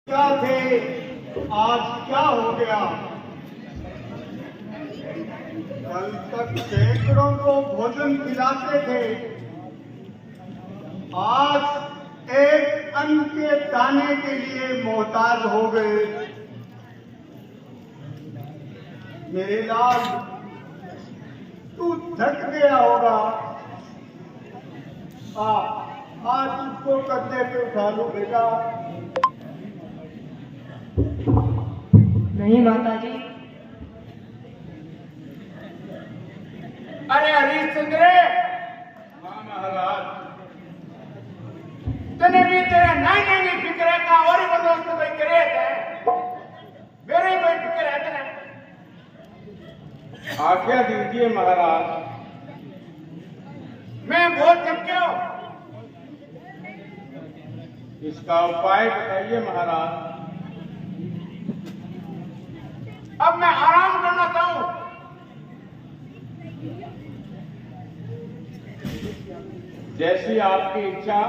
क्या थे, आज क्या हो गया। कल तक सैकड़ों को भोजन खिलाते थे, आज एक अन्न के दाने के लिए मोहताज हो गए। मेरे लाल, तू थक गया होगा। आज तुझको कंधे पे उठा लूं बेटा। नहीं माता जी। अरे हरिश्चंद्र, हाँ महाराज। तने भी तेरा नाने की फिक्र है का और बंदोबस्त कोई करे थे, मेरे कोई फिक्र है तने। आज्ञा दीजिए महाराज। मैं बहुत थक्यो, इसका उपाय बताइए महाराज। अब मैं आराम करना चाहूं। जैसी आपकी इच्छा।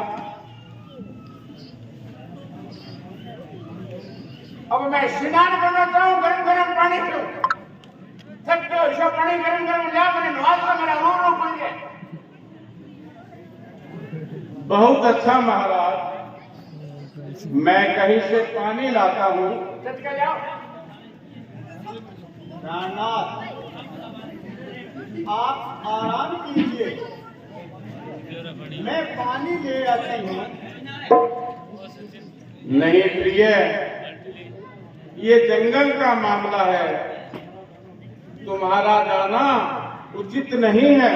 अब मैं स्नान करना चाहूं, गरम गरम पानी पीऊं। थक्यो ऐसा पानी गरम गरम लिया, मैंने नहा लिया, मेरा रो रो खुल गया। बहुत अच्छा महाराज, मैं कहीं से पानी लाता हूँ। सच का जाओ। रामनाथ, आप आराम कीजिए, मैं पानी ले आती हूँ। नहीं प्रिय, ये जंगल का मामला है, तुम्हारा जाना उचित नहीं है।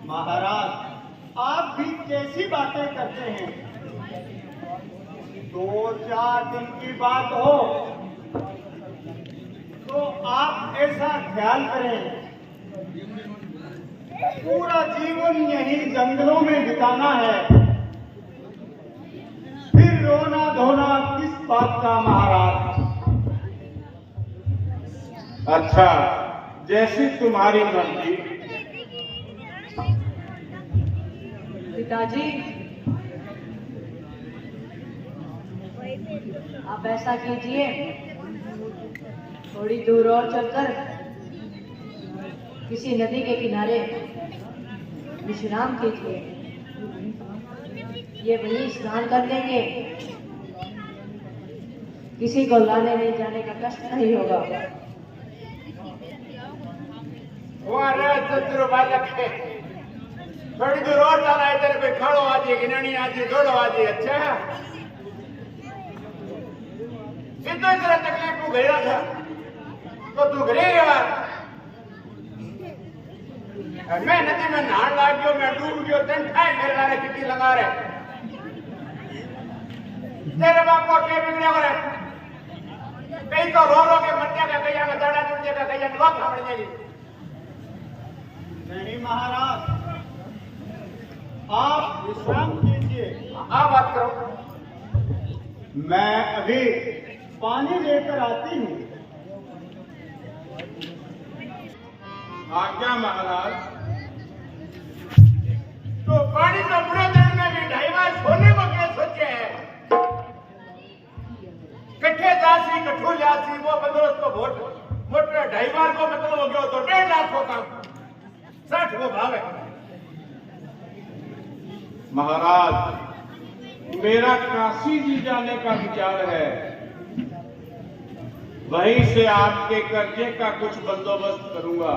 महाराज, आप भी कैसी बातें करते हैं। 2-4 दिन की बात हो तो आप ऐसा ख्याल करें, पूरा जीवन यही जंगलों में बिताना है, फिर रोना धोना किस बात का महाराज। अच्छा, जैसी तुम्हारी मर्जी। पिताजी, आप ऐसा कीजिए, थोड़ी दूर और चलकर किसी नदी के किनारे विश्राम कीजिए। ये वहीं स्नान कर लेंगे, किसी को लाने ले जाने का कष्ट नहीं होगा। वाह चतुर बालक है, थोड़ी दूर और जाना है, तेरे पे खड़ो आजी, गिननी आजी, दौड़ो आजी। अच्छा सीधो इतना तकलीफ तू गया था तो तू घरे गया। मैं नदी में नहान लाग गयो, मैं डूब गयो, तेन ठाई मेरे लारे चिट्ठी लगा रहे। तेरे बाप को क्या बिगड़े करे, कई तो रो रो के मर जाएगा, कई में दाड़ा टूट जाएगा, कई में लोग खामड़ जाएगी। नहीं महाराज, आप विश्राम कीजिए। आप बात करो। मैं अभी पानी लेकर आती हूँ। आज्ञा महाराज। तो पानी तो पूरे दिन में भी 2.5 बार सोने को क्या सोचे है। कट्ठे जासी कठू जासी वो बंदोबस्त को वोट मोटे 2.5 बार को मतलब हो गया तो 1.5 लाख को काम 60 को भाव है। महाराज, मेरा काशी जी जाने का विचार है, वहीं से आपके कर्जे का कुछ बंदोबस्त करूंगा।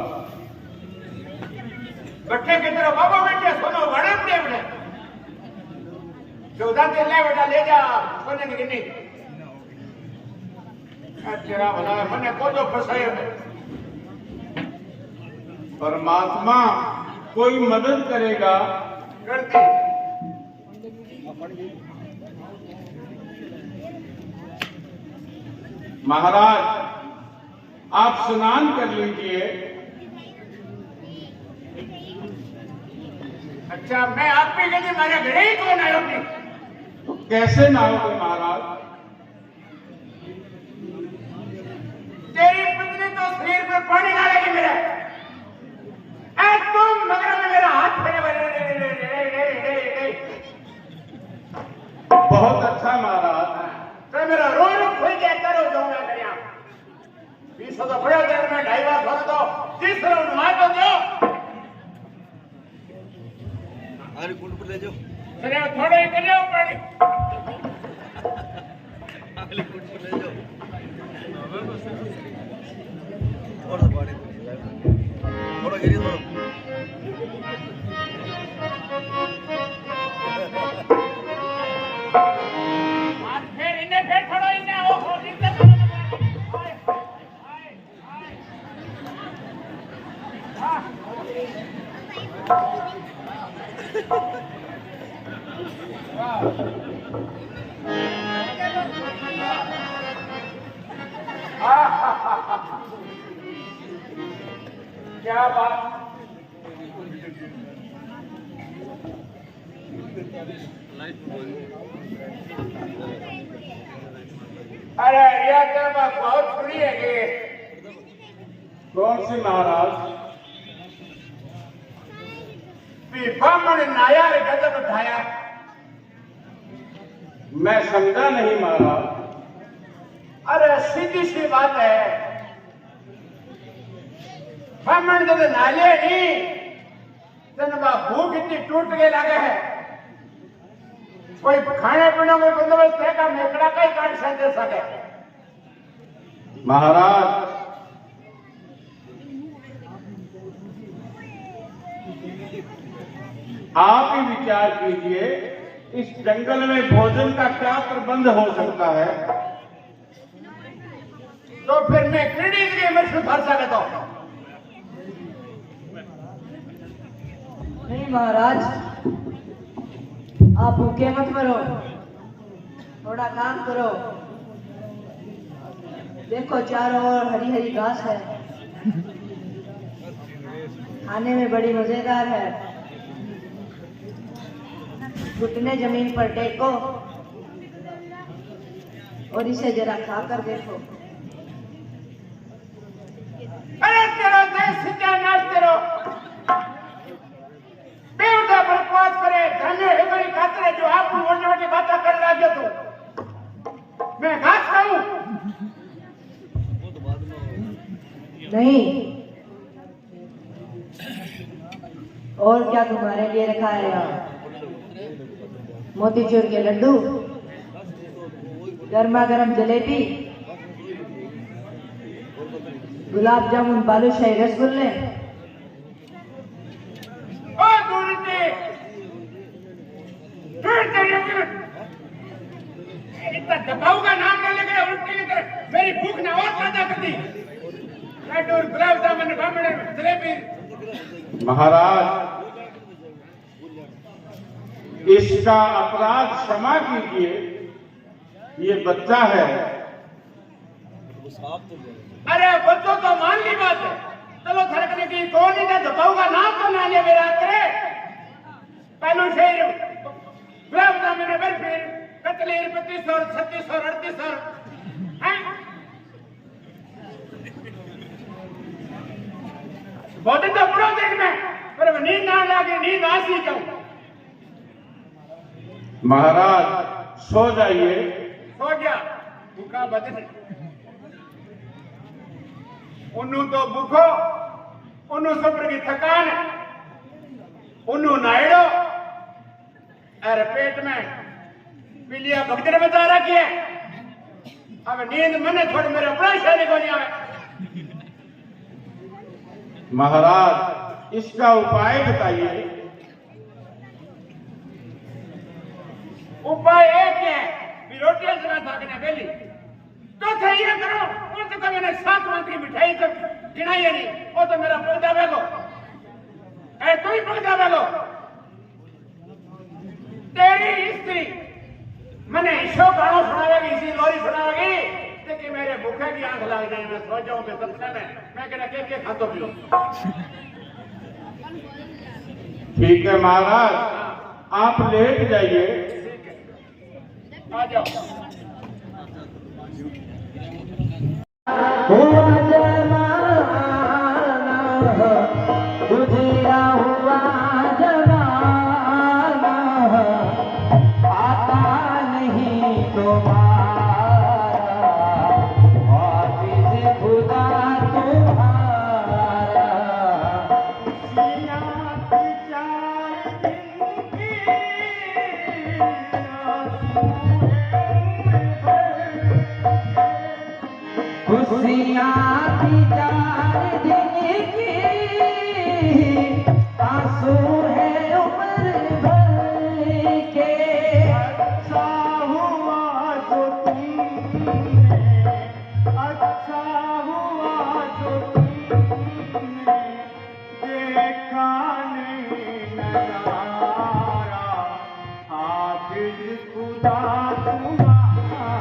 कट्ठे की तरफ बाबा बेटे सोनो बड़े बड़े बड़े 14 दिन ले बेटा ले जा सोने की गिनी। तेरा भला है, मैंने को जो फंसाए है। परमात्मा कोई मदद करेगा। करती महाराज, आप स्नान कर लीजिए। अच्छा, मैं आप भी कहती मेरे घरे ही कौन आयो नहीं। तो कैसे नहाओगे महाराज। तेरी पत्नी तो शरीर पर पानी डालेगी मेरे। तुम मगर में मेरा हाथ फेरे इसको तो बड़ा देर में ढाई बार छोड़ दो, तीसरा नुमा तो दो। अरे कुंड पर ले जाओ। चले थोड़ा ही कर जाओ पानी। अरे कुंड पर ले जाओ। थोड़ा पानी थोड़ा गिरी थोड़ा। आज फिर थोड़ा इन्हें हो दिक्कत क्या बात। अरे यह तो बहुत सुनी है कि कौन सी महाराज? ब्राह्मण नायार गजब उठाया। मैं समझा नहीं महाराज। अरे सीधी सी बात है, ब्राह्मण जब नाले नहीं तन भूख इतनी टूट के लगे है, कोई खाने पीने में बंदोबस्त है का मेकड़ा का ही काट दे सके। महाराज आप ही विचार कीजिए, इस जंगल में भोजन का क्या प्रबंध हो सकता है? तो फिर मैं क्रेडिट की मछली भर सकता हूं। नहीं महाराज, आप भूखे मत मरो, थोड़ा काम करो। देखो चारों ओर हरी हरी घास है, खाने में बड़ी मजेदार है। घुटने जमीन पर टेको और इसे जरा खाकर देखो। अरे तेरा देश सीधा नाच तेरो बेवड़ा बकवास करे, धन्य है बड़ी खातिर जो आप मोटी मोटी बातें कर लागे तू। मैं घास खाऊं? नहीं, और क्या तुम्हारे लिए रखा है यहाँ? मोतीचूर के लड्डू, गर्मा गर्म जलेबी, गुलाब जामुन, बालूशाही, रसगुल्ले। ओ दूरते इतना दबाव का नाम न लेके उल्टी की तरह मेरी भूख न और पैदा कर दी। लड्डू, गुलाब जामुन, बामणे, जलेबी। महाराज इसका अपराध क्षमा कीजिए, ये बच्चा है। अरे बच्चों तो मान ली बात है, चलो थरकने की कौन नहीं था, दबाव का नाम तो ना ले मेरा करे। पहलू शेर गुलाब जामुन, बर्फी, कतली, 35 और 36 और 38 और बहुत तो बुरा दिन में पर नींद ना लगे, नींद आसी क्यों? महाराज सो जाइए। सो गया भूखा बदन, उन्नू तो भूखो, उन्नू सब्र की थकान, उन्नू नाइडो अरे पेट में पीलिया भगदड़ बता रखी है। अब नींद मने थोड़ी मेरे अपना शरीर को नहीं आवे। महाराज इसका उपाय बताइए। उपाय एक है, रोटियां जगह थाकने बेली तो थे ये करो। वो तो मैंने 7 मंथ की मिठाई तो गिनाई है नहीं, वो तो मेरा पौधा बेगो ऐ तू ही पौधा बेगो। तेरी स्त्री मैंने ईशो गाना सुनावेगी, इसी लोरी सुनावेगी कि मेरे भूखे की आंख लग जाए, मैं सो जाऊं बेसब्से में, मैं कहना के खातो पियो। ठीक है महाराज, आप लेट जाइए। आ जाओ। हुआ जमाना, गुजरा हुआ जमाना, आता नहीं तुम्हारा, हाफिज़ खुदा खुशियाँ थी 4 दिन की, आंसू है उम्र भर के। अच्छा हुआ जो तुमने, अच्छा हुआ जो तुमने देखा नहीं नजारा, हाफिज खुदा तुम्हारा।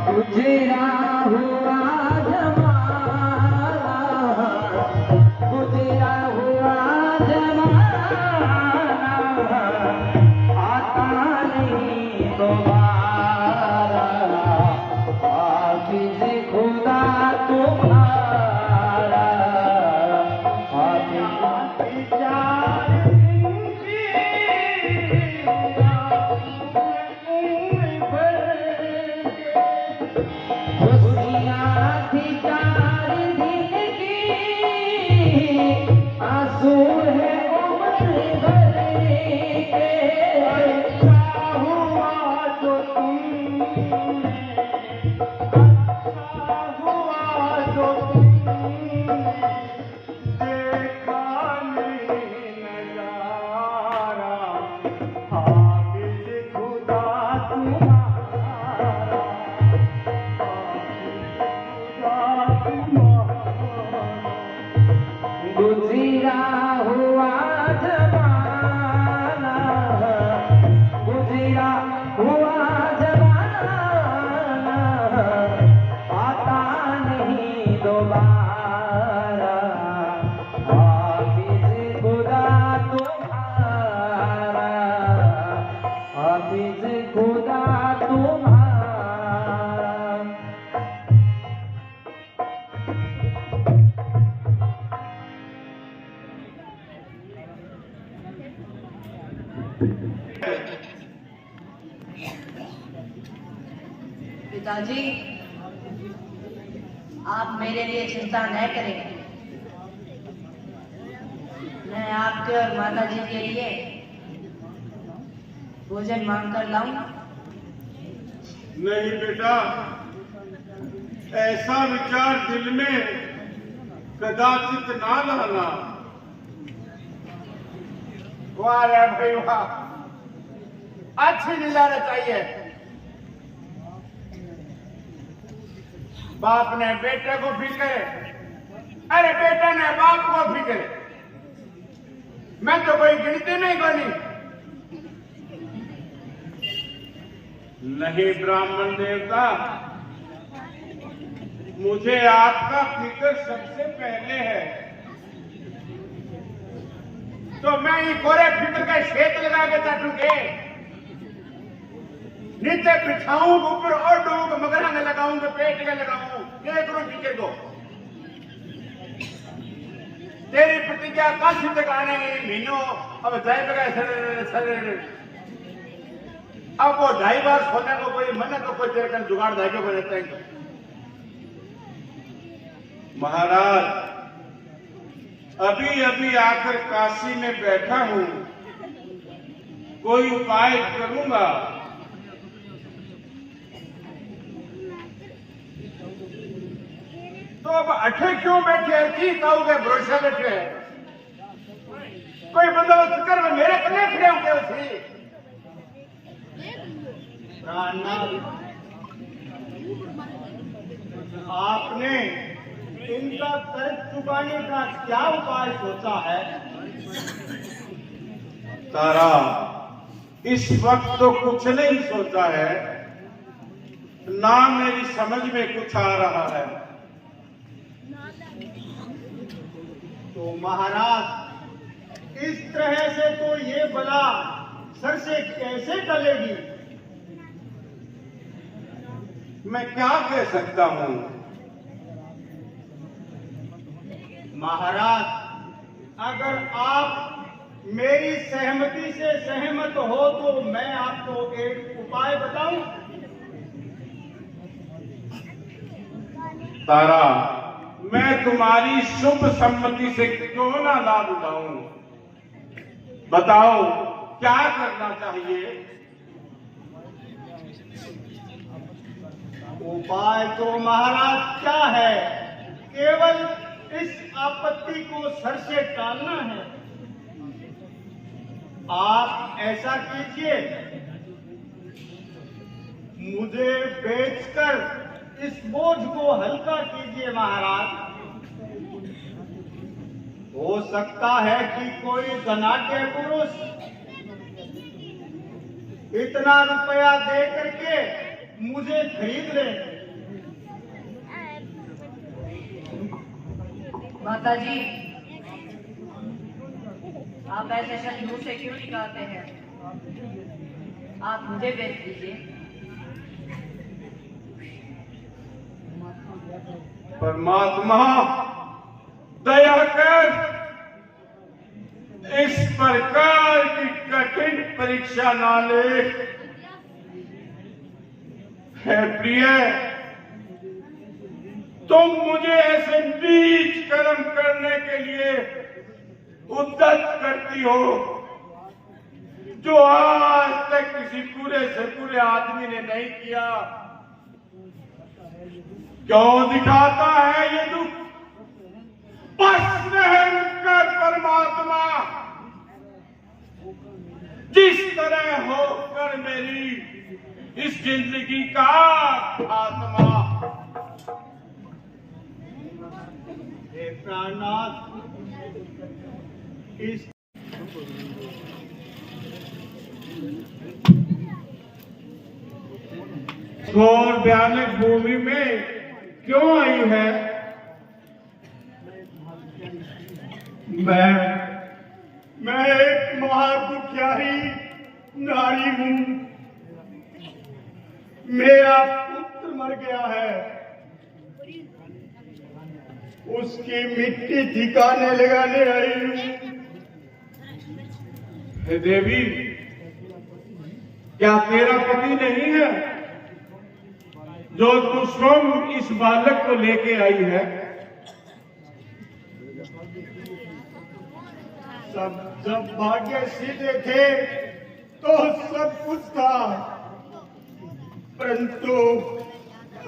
गुजरा हुआ जमाना, गुजरा हुआ जमाना, आता नहीं दोबारा, हाफिज खुदा तुम्हारा, हाफिज। 4 दिन की उम्र भर के। खुशियाँ थी 4 दिन की, आंसू है उम्र भर के। अच्छा हुआ जो तुमने, अच्छा हुआ जो तुमने देखा नहीं नजारा, हाफिज खुदा तुम्हारा, हाफिज खुदा तुम्हारा। गुजरा हुआ जमाना, गुजरा हुआ जमाना, आता नहीं दोबारा, हाफिज खुदा तुम्हारा, हाफिज खुदा तुम्हारा। पिताजी, आप मेरे लिए चिंता न करें। मैं आपके और माता जी के लिए भोजन मांग कर लाऊं? नहीं बेटा, ऐसा विचार दिल में कदाचित ना लाना। वाह रे भाई वाह, अच्छी लीला रचाइए। बाप ने बेटे को फिक्र, अरे बेटा ने बाप को फिक्र। मैं तो कोई गिनती में ही बनी। नहीं ब्राह्मण देवता, मुझे आपका फिक्र सबसे पहले है। तो मैं ही कोरे फिक्र का शेत लगा के चाटूंगे। नीचे बिछाऊं, ऊपर और डूब, मगर में लगाऊं, पेट में लगाऊं, ये करूं फिक्र को। तेरी प्रतिज्ञा काशी तक आने महीनों अब जाए बगैर सर। अब वो 2.5 बार सोने को कोई मन तो कोई तेरे का जुगाड़ धागे को रहता है। महाराज, अभी अभी आकर काशी में बैठा हूं, कोई उपाय करूंगा। तो अब अठे क्यों बैठे हैं? की कहोगे भरोसा बैठे हैं? कोई बंदोबस्त कर, मेरे कने खड़े होंगे उसी। आपने इनका कर्ज चुकाने का क्या उपाय सोचा है? तारा, इस वक्त तो कुछ नहीं सोचा है, ना मेरी समझ में कुछ आ रहा है। तो महाराज, इस तरह से तो ये बला सर से कैसे टलेगी? मैं क्या कह सकता हूं? महाराज, अगर आप मेरी सहमति से सहमत हो तो मैं आपको एक उपाय बताऊं। तारा, मैं तुम्हारी शुभ सम्मति से क्यों ना लाभ उठाऊं? बताओ क्या करना चाहिए? उपाय तो महाराज क्या है, केवल इस आपत्ति को सर से टालना है। आप ऐसा कीजिए, मुझे बेचकर इस बोझ को हल्का कीजिए महाराज। हो सकता है कि कोई धनाढ्य पुरुष इतना रुपया दे करके मुझे खरीद ले। माता जी, आप ऐसे शब्द मुंह से क्यों निकालते हैं? आप मुझे बेच दीजिए। परमात्मा दया कर, इस प्रकार की कठिन परीक्षा ना ले। है प्रिय, तुम मुझे ऐसे नीच कर्म करने के लिए उद्यत करती हो जो आज तक किसी पूरे से पूरे आदमी ने नहीं किया। क्यों दिखाता है ये दुख? बस रहम कर परमात्मा, जिस तरह होकर मेरी इस जिंदगी का आत्मा। हे प्राणनाथ, इस घोर भयानक भूमि में क्यों आई है? मैं एक महादुखियारी नारी हूं। मेरा पुत्र मर गया है, उसकी मिट्टी ठिकाने लगाने आई हूं। हे देवी, क्या तेरा पति नहीं है जो तू स्वयं इस बालक को लेके आई है? जब भाग्य सीधे थे तो सब कुछ था, परंतु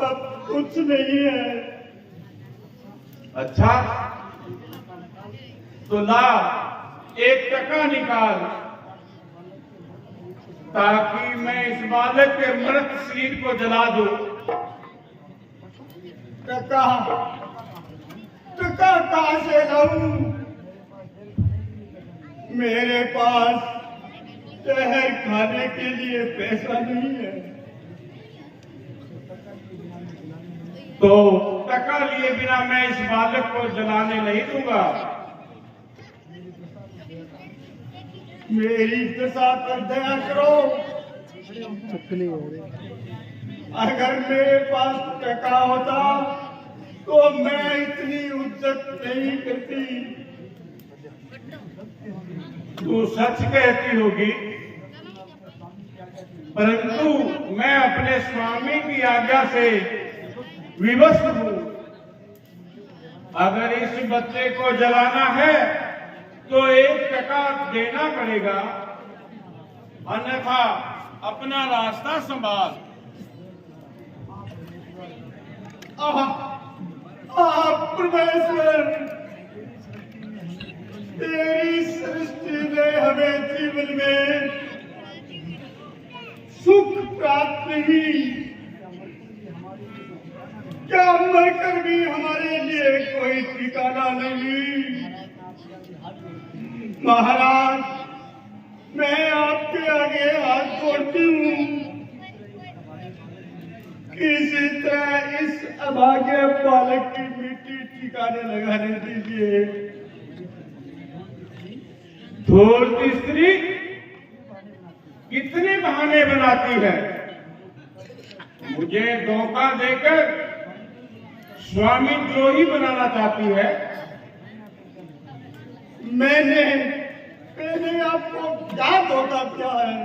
अब कुछ नहीं है। अच्छा, तो ला 1 टका निकाल, ताकि मैं इस बालक के मृत शरीर को जला दूं। टका कहां से लाऊं? मेरे पास जहर खाने के लिए पैसा नहीं है। तो टका लिए बिना मैं इस बालक को जलाने नहीं दूंगा। मेरी दशा पर दया करो। अगर मेरे पास टका होता तो मैं इतनी उद्दत नहीं करती। तू सच कहती होगी, परंतु मैं अपने स्वामी की आज्ञा से विवश हूं। अगर इस बच्चे को जलाना है तो 1 टका देना पड़ेगा, अन्यथा अपना रास्ता संभाल। परमेश्वर, तेरी सृष्टि ने हमें जीवन में सुख प्राप्त नहीं, क्या मरकर भी हमारे लिए कोई ठिकाना नहीं। महाराज, मैं आपके आगे हाथ जोड़ती हूँ, किसी तरह इस अभागे बालक की मिट्टी ठिकाने लगाने दीजिए। धूर्त स्त्री कितने बहाने बनाती है, मुझे धोखा देकर स्वामी द्रोही बनाना चाहती है। मैंने आपको क्या धोखा किया है?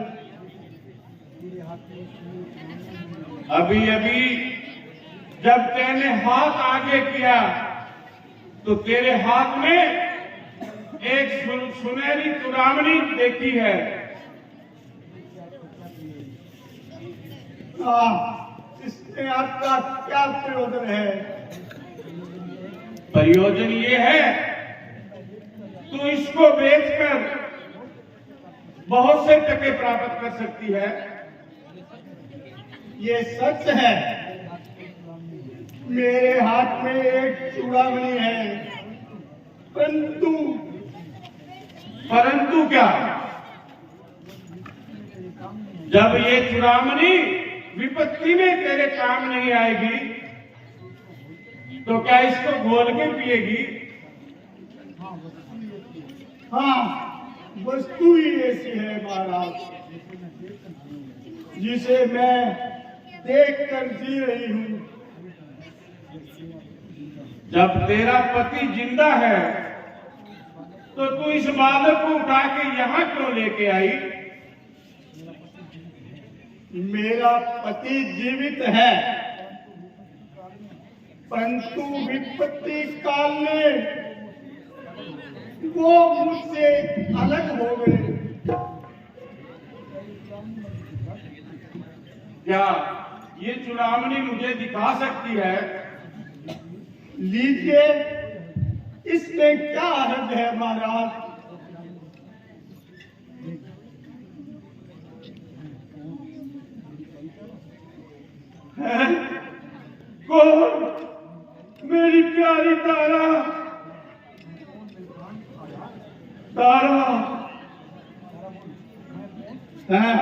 अभी अभी जब तेने हाथ आगे किया तो तेरे हाथ में एक सुनहरी चूड़ामणि देखी है। इससे आपका क्या प्रयोजन है? प्रयोजन ये है, तू इसको बेचकर बहुत से टके प्राप्त कर सकती है। ये सच है, मेरे हाथ में एक चूड़ामणि है, परंतु क्या, जब ये चूड़ामणि विपत्ति में तेरे काम नहीं आएगी तो क्या इसको घोल के पिएगी? हाँ, वस्तु ही ऐसी है महाराज, जिसे मैं देखकर जी रही हूँ। जब तेरा पति जिंदा है तो तू इस बालक को उठा के यहाँ क्यों लेके आई? मेरा पति जीवित है, परंतु विपत्ति काल में वो मुझसे अलग हो गए। क्या ये चूड़ामणि मुझे दिखा सकती है? लीजिए, इसमें क्या हर्ज है महाराज? कौन? मेरी प्यारी तारा, तारा है?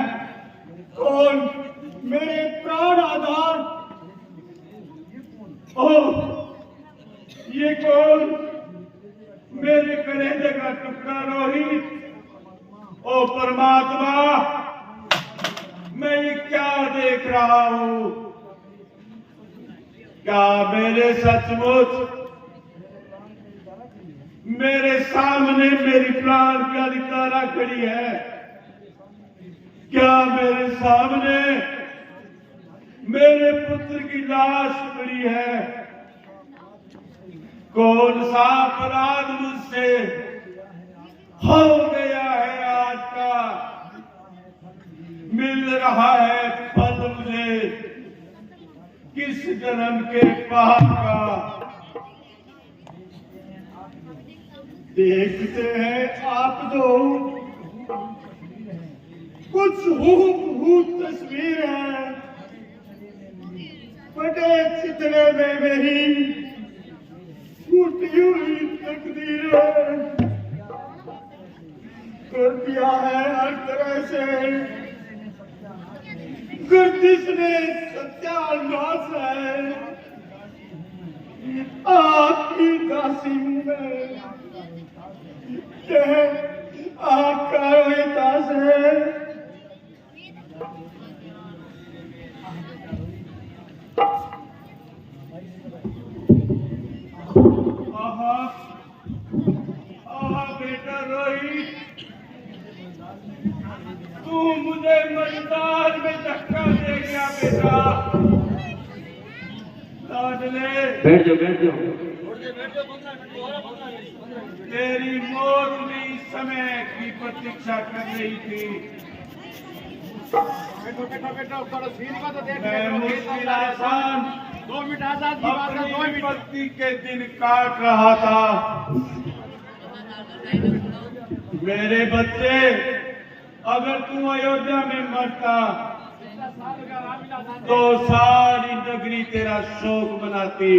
कौन? मेरे प्राण आधार। ओ, ये कौन? मेरे कलेजे का टुकड़ा रोहित। ओ परमात्मा, मैं ये क्या देख रहा हूँ? क्या मेरे सचमुच मेरे सामने मेरी प्राण प्यारी तारा खड़ी है? क्या मेरे सामने मेरे पुत्र की लाश पड़ी है? कौन सा अपराध मुझसे हो गया है आज का? मिल रहा है फल मुझे किस जन्म के पाप का? देखते हैं आप दो, कुछ हूबहू तस्वीर है, बड़े चितरे में मेरी टूटी हुई तकदीर है। कर दिया है हर तरह से, गर्दिश ने सत्यानाश है। आपकी दासी हूं मैं, आपका दास है। आहा, आहा बेटा रोहित, तू मुझे मैदान में धक्का दे गया बेटा। लाडले, बैठ जाओ। तेरी मौत भी इस समय की प्रतीक्षा कर रही थी। मैं मुश्किल आसान 2 मिनट आजाद अपनी विपत्ति के दिन काट रहा था। मेरे बच्चे, अगर तू अयोध्या में मरता तो सारी नगरी तेरा शोक मनाती।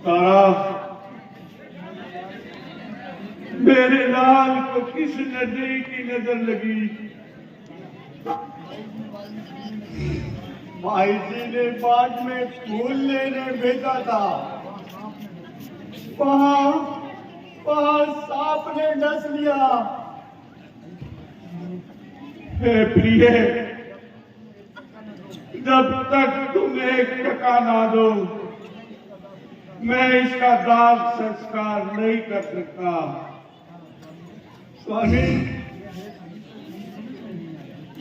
तारा, मेरे लाल को किस नजर की नजर लगी? भाई जी ने बाग में फूल लेने भेजा था, वहां सांप ने डस लिया। हे प्रिय, जब तक तुम एक टका ना दो, मैं इसका दाग संस्कार नहीं कर सकता। स्वामी,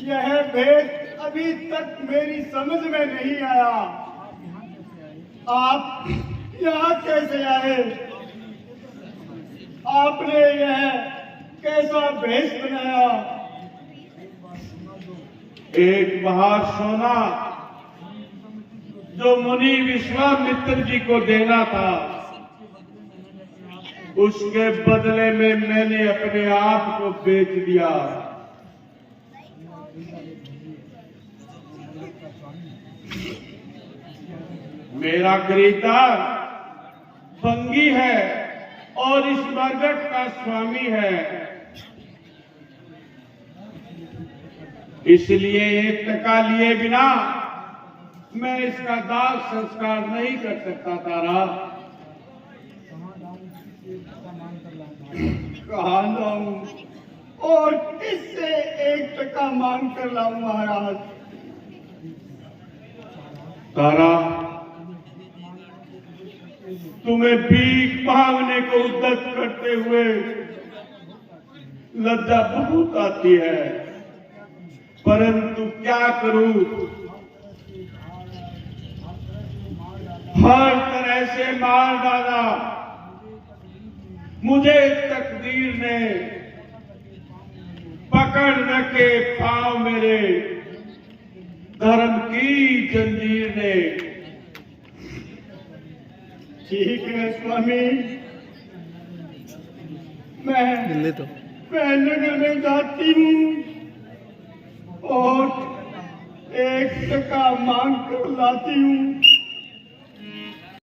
यह भेद अभी तक मेरी समझ में नहीं आया। आप यहाँ कैसे आए? आपने यह कैसा भेष बनाया? एक बहार सोना जो मुनि विश्वामित्र जी को देना था, उसके बदले में मैंने अपने आप को बेच दिया। मेरा खरीदार बंगी है और इस मरघट का स्वामी है, इसलिए 1 टका लिए बिना मैं इसका दाह संस्कार नहीं कर सकता। तारा, कहाँ लाऊं और किससे 1 टका मांग कर लाऊं महाराज? तारा, तुम्हें भीख मांगने को उद्यत करते हुए लज्जा बहुत आती है, परंतु क्या करूं? हर तरह से मार डाला मुझे तकदीर ने, पकड़ रखे पांव मेरे धर्म की जंजीर ने। ठीक है स्वामी, मैं नगर में जाती हूँ और 1 टका मांग कर लाती हूँ।